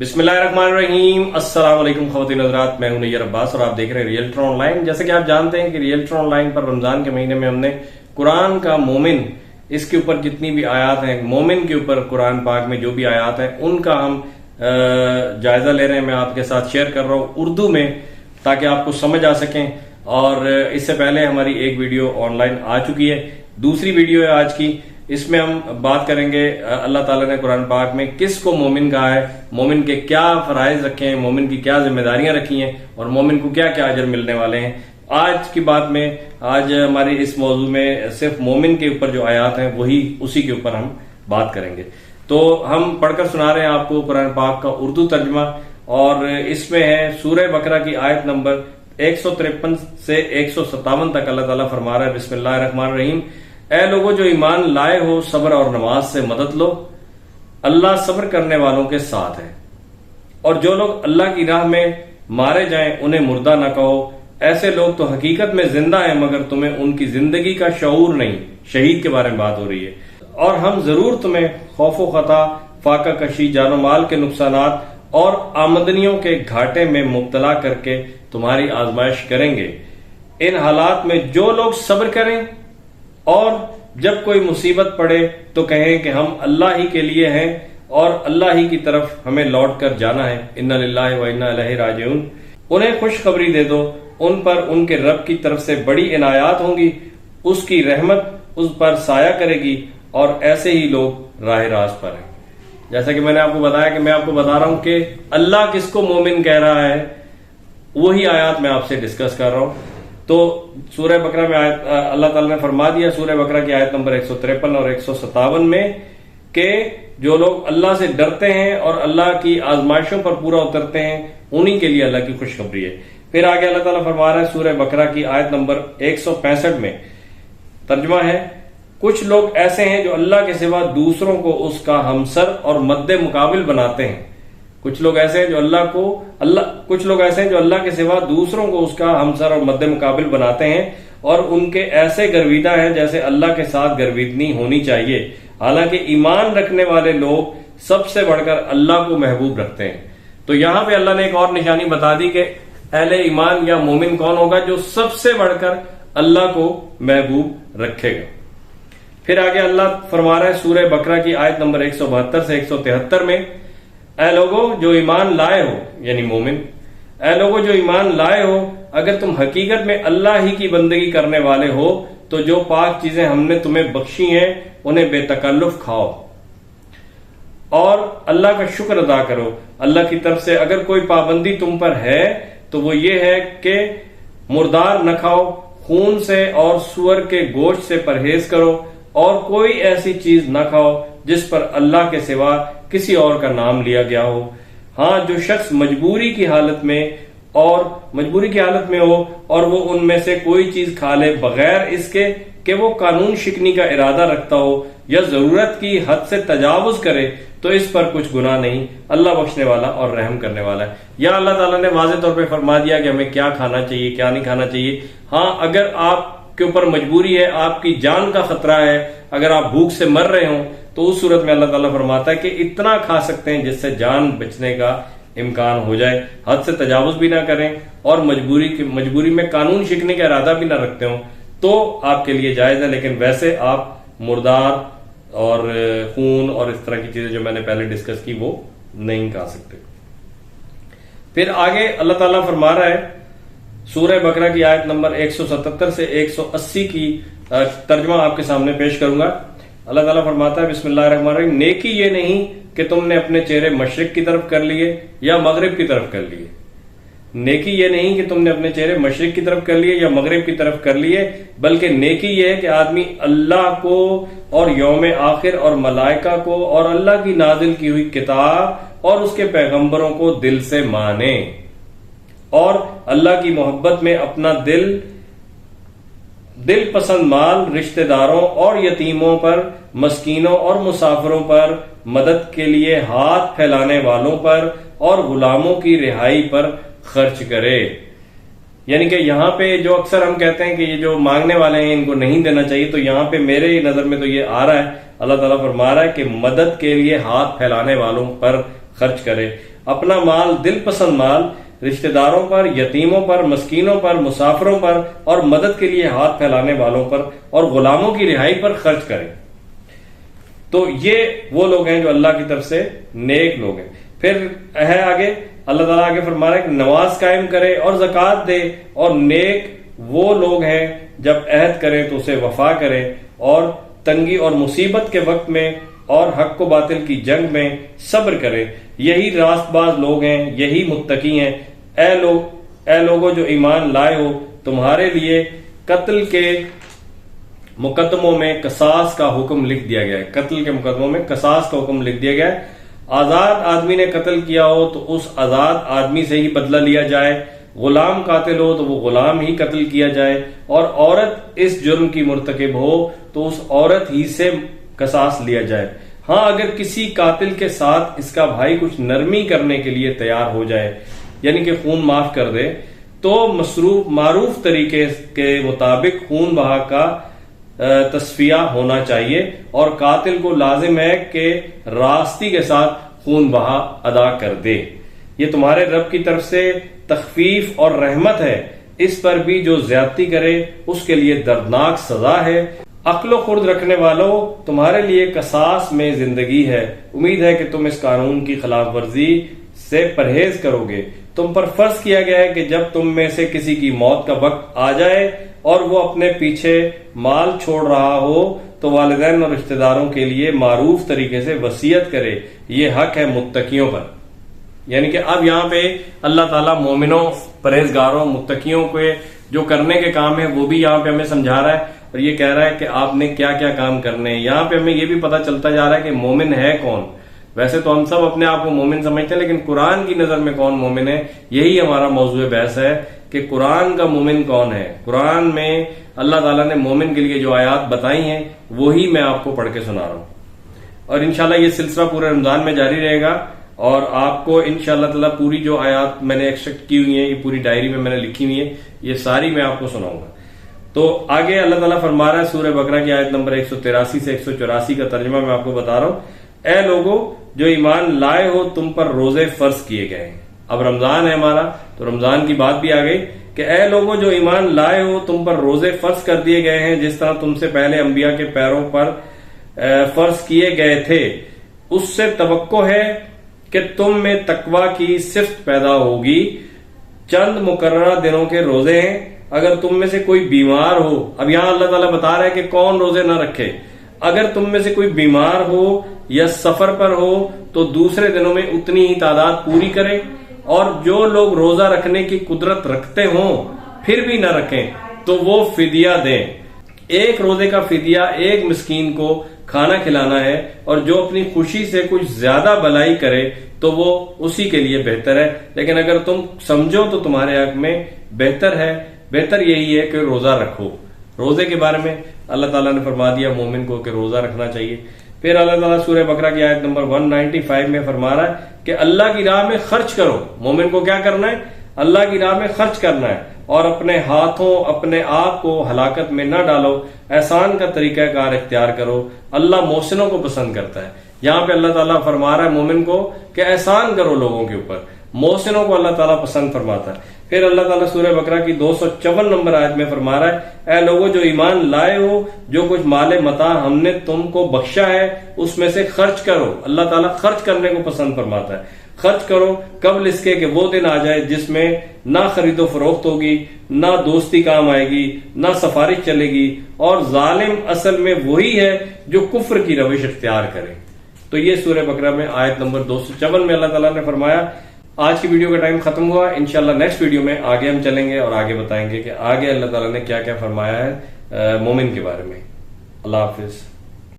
बिस्मिल्लाहिर्रहमानिर्रहीम। अस्सलाम वालेकुम ख़वातीन हज़रात, मैं हूं नैयर अब्बास और आप देख रहे हैं रियल्टर ऑनलाइन। जैसे कि आप जानते हैं कि रियल्टर ऑनलाइन पर रमजान के महीने में हमने कुरान का मोमिन, इसके ऊपर जितनी भी आयात हैं, मोमिन के ऊपर कुरान पाक में जो भी आयात हैं उनका हम जायजा ले रहे हैं। मैं आपके साथ शेयर कर रहा हूँ उर्दू में, ताकि आपको समझ आ सकें। और इससे पहले हमारी एक वीडियो ऑनलाइन आ चुकी है, दूसरी वीडियो है आज की। इसमें हम बात करेंगे अल्लाह ताला ने कुरान पाक में किस को मोमिन कहा है, मोमिन के क्या फराइज रखे हैं, मोमिन की क्या जिम्मेदारियां रखी हैं और मोमिन को क्या क्या अजर मिलने वाले हैं। आज की बात में, आज हमारी इस मौजू में सिर्फ मोमिन के ऊपर जो आयात हैं वही उसी के ऊपर हम बात करेंगे। तो हम पढ़कर सुना रहे हैं आपको कुरान पाक का उर्दू तर्जमा, और इसमें है सूरह बकरा की आयत नंबर 153 से 157 तक। अल्लाह ताला फरमा रहा है, बिस्मिल्लाहिर्रहमानिर्रहीम, ऐ लोगों जो ईमान लाए हो, सब्र और नमाज से मदद लो, अल्लाह सब्र करने वालों के साथ है। और जो लोग अल्लाह की राह में मारे जाएं उन्हें मुर्दा न कहो, ऐसे लोग तो हकीकत में जिंदा हैं मगर तुम्हें उनकी जिंदगी का शऊर नहीं। शहीद के बारे में बात हो रही है। और हम जरूर तुम्हें खौफो खता, फाका कशी, जानो माल के नुकसानात और आमदनियों के घाटे में मुब्तला करके तुम्हारी आजमाइश करेंगे। इन हालात में जो लोग सब्र करें और जब कोई मुसीबत पड़े तो कहें कि हम अल्लाह ही के लिए हैं और अल्लाह ही की तरफ हमें लौट कर जाना है। इन्ना लिल्लाहि व इन्ना इलैहि राजिऊन। उन्हें खुशखबरी दे दो, उन पर उनके रब की तरफ से बड़ी इनायात होंगी, उसकी रहमत उस पर साया करेगी और ऐसे ही लोग राह रास्त पर हैं। जैसा कि मैंने आपको बताया कि मैं आपको बता रहा हूं कि अल्लाह किसको मोमिन कह रहा है, वही आयत मैं आपसे डिस्कस कर रहा हूं। तो सूरह बकरा में अल्लाह ताला ने फरमा दिया, सूरह बकरा की आयत नंबर 153 और 157 में, कि जो लोग अल्लाह से डरते हैं और अल्लाह की आजमाइशों पर पूरा उतरते हैं उन्हीं के लिए अल्लाह की खुशखबरी है। फिर आगे अल्लाह ताला फरमा रहा है सूरह बकरा की आयत नंबर 165 में, तर्जुमा है, कुछ लोग ऐसे हैं जो अल्लाह के सिवा दूसरों को उसका हमसर और मद्दे मुकाबिल बनाते हैं। कुछ लोग ऐसे हैं जो अल्लाह के सिवा दूसरों को उसका हमसर और मद्दे मुकाबिल बनाते हैं और उनके ऐसे गर्विदा हैं जैसे अल्लाह के साथ गर्विदनी होनी चाहिए। हालांकि ईमान रखने वाले लोग सबसे बढ़कर अल्लाह को महबूब रखते हैं। तो यहां पे अल्लाह ने एक और निशानी बता दी कि अहले ईमान या मोमिन कौन होगा, जो सबसे बढ़कर अल्लाह को महबूब रखेगा। फिर आगे अल्लाह फरमा रहा है सूरह बकरा की आयत नंबर 172 से 173 में, ऐ लोगों जो ईमान लाए हो, यानी मोमिन, ऐ लोगों जो ईमान लाए हो, अगर तुम हकीकत में अल्लाह ही की बंदगी करने वाले हो तो जो पाक चीजें हमने तुम्हें बख्शी हैं उन्हें बेतकल्लुफ खाओ और अल्लाह का शुक्र अदा करो। अल्लाह की तरफ से अगर कोई पाबंदी तुम पर है तो वो ये है कि मुर्दार न खाओ, खून से और सुअर के गोश्त से परहेज करो और कोई ऐसी चीज न खाओ जिस पर अल्लाह के सिवा किसी और का नाम लिया गया हो। हाँ, जो शख्स मजबूरी की हालत में हो और वो उनमें से कोई चीज खा ले बगैर इसके कि वो कानून शिकनी का इरादा रखता हो या जरूरत की हद से तजावुज करे, तो इस पर कुछ गुनाह नहीं। अल्लाह बख्शने वाला और रहम करने वाला है। या अल्लाह ताला ने वाज़ेह तौर पे फरमा दिया कि हमें क्या खाना चाहिए, क्या नहीं खाना चाहिए। हाँ, अगर आपके ऊपर मजबूरी है, आपकी जान का खतरा है, अगर आप भूख से मर रहे हो, तो उस सूरत में अल्लाह ताला फरमाता है कि इतना खा सकते हैं जिससे जान बचने का इम्कान हो जाए, हद से तजावुज भी ना करें और मजबूरी में कानून शिकने का इरादा भी ना रखते हो, तो आपके लिए जायज है। लेकिन वैसे आप मुर्दार और खून और इस तरह की चीजें जो मैंने पहले डिस्कस की वो नहीं खा सकते। फिर आगे अल्लाह ताला फरमा रहा है सूरह बकरा की आयत नंबर 177 से 180 की तर्जुमा आपके सामने पेश करूंगा। अल्लाह ताला फरमाता है, बिस्मिल्लाहिर्रहमानिर्रहीम, नेकी ये नहीं कि तुमने अपने चेहरे मशरिक की तरफ कर लिए या मगरिब की तरफ कर लिए। नेकी ये नहीं कि तुमने अपने चेहरे मशरिक की तरफ कर लिए या मगरिब की तरफ कर लिए, बल्कि नेकी ये है कि आदमी अल्लाह को और यौम आखिर और मलाइका को और अल्लाह की नाजिल की हुई किताब और उसके पैगंबरों को दिल से माने और अल्लाह की मोहब्बत में अपना दिल पसंद माल रिश्तेदारों और यतीमों पर, मस्कीनों और मुसाफिरों पर, मदद के लिए हाथ फैलाने वालों पर और गुलामों की रिहाई पर खर्च करे। यानी कि यहाँ पे जो अक्सर हम कहते हैं कि ये जो मांगने वाले हैं इनको नहीं देना चाहिए, तो यहाँ पे मेरे नजर में तो ये आ रहा है, अल्लाह ताला फरमा रहा है कि मदद के लिए हाथ फैलाने वालों पर खर्च करे। اپنا مال، دل پسند مال، رشتہ داروں پر، یتیموں پر، مسکینوں پر، مسافروں پر اور مدد کے لیے ہاتھ پھیلانے والوں پر اور غلاموں کی رہائی پر خرچ کرے۔ تو یہ وہ لوگ ہیں جو اللہ کی طرف سے نیک لوگ ہیں۔ پھر ہے آگے اللہ تعالیٰ آگے فرما رہا ہے کہ نماز قائم کرے اور زکوٰۃ دے، اور نیک وہ لوگ ہیں جب عہد کرے تو اسے وفا کرے، اور تنگی اور مصیبت کے وقت میں اور حق و باطل کی جنگ میں صبر کرے، یہی راست باز لوگ ہیں، یہی متقی ہیں۔ اے لوگوں جو ایمان لائے ہو، تمہارے لیے قتل کے مقدموں میں قصاص کا حکم لکھ دیا گیا ہے۔ قتل کے مقدموں میں قصاص کا حکم لکھ دیا گیا ہے۔ آزاد آدمی نے قتل کیا ہو تو اس آزاد آدمی سے ہی بدلہ لیا جائے، غلام قاتل ہو تو وہ غلام ہی قتل کیا جائے، اور عورت اس جرم کی مرتکب ہو تو اس عورت ہی سے قصاص لیا جائے۔ ہاں اگر کسی قاتل کے ساتھ اس کا بھائی کچھ نرمی کرنے کے لیے تیار ہو جائے، یعنی کہ خون معاف کر دے، تو معروف طریقے کے مطابق خون بہا کا تصفیہ ہونا چاہیے، اور قاتل کو لازم ہے کہ راستی کے ساتھ خون بہا ادا کر دے۔ یہ تمہارے رب کی طرف سے تخفیف اور رحمت ہے، اس پر بھی جو زیادتی کرے اس کے لیے دردناک سزا ہے۔ عقل و خرد رکھنے والوں، تمہارے لیے قصاص میں زندگی ہے، امید ہے کہ تم اس قانون کی خلاف ورزی سے پرہیز کرو گے۔ تم پر فرض کیا گیا ہے کہ جب تم میں سے کسی کی موت کا وقت آ جائے اور وہ اپنے پیچھے مال چھوڑ رہا ہو تو والدین اور رشتہ داروں کے لیے معروف طریقے سے وصیت کرے، یہ حق ہے متقیوں پر۔ یعنی کہ اب یہاں پہ اللہ تعالیٰ مومنوں، پرہیزگاروں، متقیوں کے جو کرنے کے کام ہیں وہ بھی یہاں پہ ہمیں سمجھا رہا ہے، اور یہ کہہ رہا ہے کہ آپ نے کیا کیا کام کرنے ہیں۔ یہاں پہ ہمیں یہ بھی پتہ چلتا جا رہا ہے کہ مومن ہے کون۔ ویسے تو ہم سب اپنے آپ کو مومن سمجھتے ہیں، لیکن قرآن کی نظر میں کون مومن ہے، یہی ہمارا موضوع بحث ہے کہ قرآن کا مومن کون ہے۔ قرآن میں اللہ تعالیٰ نے مومن کے لیے جو آیات بتائی ہیں وہی میں آپ کو پڑھ کے سنا رہا ہوں، اور انشاءاللہ یہ سلسلہ پورے رمضان میں جاری رہے گا، اور آپ کو انشاءاللہ تعالیٰ پوری جو آیات میں نے ایکسٹریکٹ کی ہوئی ہیں، یہ پوری ڈائری میں نے لکھی ہوئی ہے، یہ ساری میں آپ کو سناؤں گا۔ تو آگے اللہ تعالیٰ فرما رہا ہے سورہ بقرہ کی آیت نمبر 183 سے 184 کا ترجمہ میں آپ کو بتا رہا ہوں۔ اے لوگوں جو ایمان لائے ہو، تم پر روزے فرض کیے گئے ہیں۔ اب رمضان ہے ہمارا، تو رمضان کی بات بھی آ گئی کہ اے لوگوں جو ایمان لائے ہو، تم پر روزے فرض کر دیے گئے ہیں جس طرح تم سے پہلے انبیاء کے پیروں پر فرض کیے گئے تھے۔ اس سے توقع ہے کہ تم میں تقوی کی صفت پیدا ہوگی۔ چند مقررہ دنوں کے روزے ہیں۔ اگر تم میں سے کوئی بیمار ہو، اب یہاں اللہ تعالیٰ بتا رہا ہے کہ کون روزے نہ رکھے۔ اگر تم میں سے کوئی بیمار ہو یا سفر پر ہو تو دوسرے دنوں میں اتنی ہی تعداد پوری کرے، اور جو لوگ روزہ رکھنے کی قدرت رکھتے ہوں پھر بھی نہ رکھیں تو وہ فدیہ دیں۔ ایک روزے کا فدیہ ایک مسکین کو کھانا کھلانا ہے، اور جو اپنی خوشی سے کچھ زیادہ بھلائی کرے تو وہ اسی کے لیے بہتر ہے، لیکن اگر تم سمجھو تو تمہارے حق میں بہتر ہے۔ بہتر یہی ہے کہ روزہ رکھو۔ روزے کے بارے میں اللہ تعالیٰ نے فرما دیا مومن کو کہ روزہ رکھنا چاہیے۔ پھر اللہ تعالیٰ سورہ بقرہ کی آیت نمبر 195 میں فرما رہا ہے کہ اللہ کی راہ میں خرچ کرو۔ مومن کو کیا کرنا ہے؟ اللہ کی راہ میں خرچ کرنا ہے، اور اپنے ہاتھوں اپنے آپ کو ہلاکت میں نہ ڈالو، احسان کا طریقہ کار اختیار کرو، اللہ محسنوں کو پسند کرتا ہے۔ یہاں پہ اللہ تعالیٰ فرما رہا ہے مومن کو کہ احسان کرو لوگوں کے اوپر، محسنوں کو اللہ تعالیٰ پسند فرماتا ہے۔ پھر اللہ تعالیٰ سورہ بقرہ کی 254 نمبر آیت میں فرما رہا ہے اے لوگوں جو ایمان لائے ہو، جو کچھ مال متاع ہم نے تم کو بخشا ہے اس میں سے خرچ کرو۔ اللہ تعالیٰ خرچ کرنے کو پسند فرماتا ہے۔ خرچ کرو قبل اس کے کہ وہ دن آ جائے جس میں نہ خرید و فروخت ہوگی، نہ دوستی کام آئے گی، نہ سفارش چلے گی، اور ظالم اصل میں وہی ہے جو کفر کی روش اختیار کرے۔ تو یہ سورہ بقرہ میں آیت نمبر 254 میں اللہ تعالیٰ نے فرمایا۔ آج کی ویڈیو کا ٹائم ختم ہوا، انشاءاللہ نیکسٹ ویڈیو میں آگے ہم چلیں گے اور آگے بتائیں گے کہ آگے اللہ تعالیٰ نے کیا کیا فرمایا ہے مومن کے بارے میں۔ اللہ حافظ۔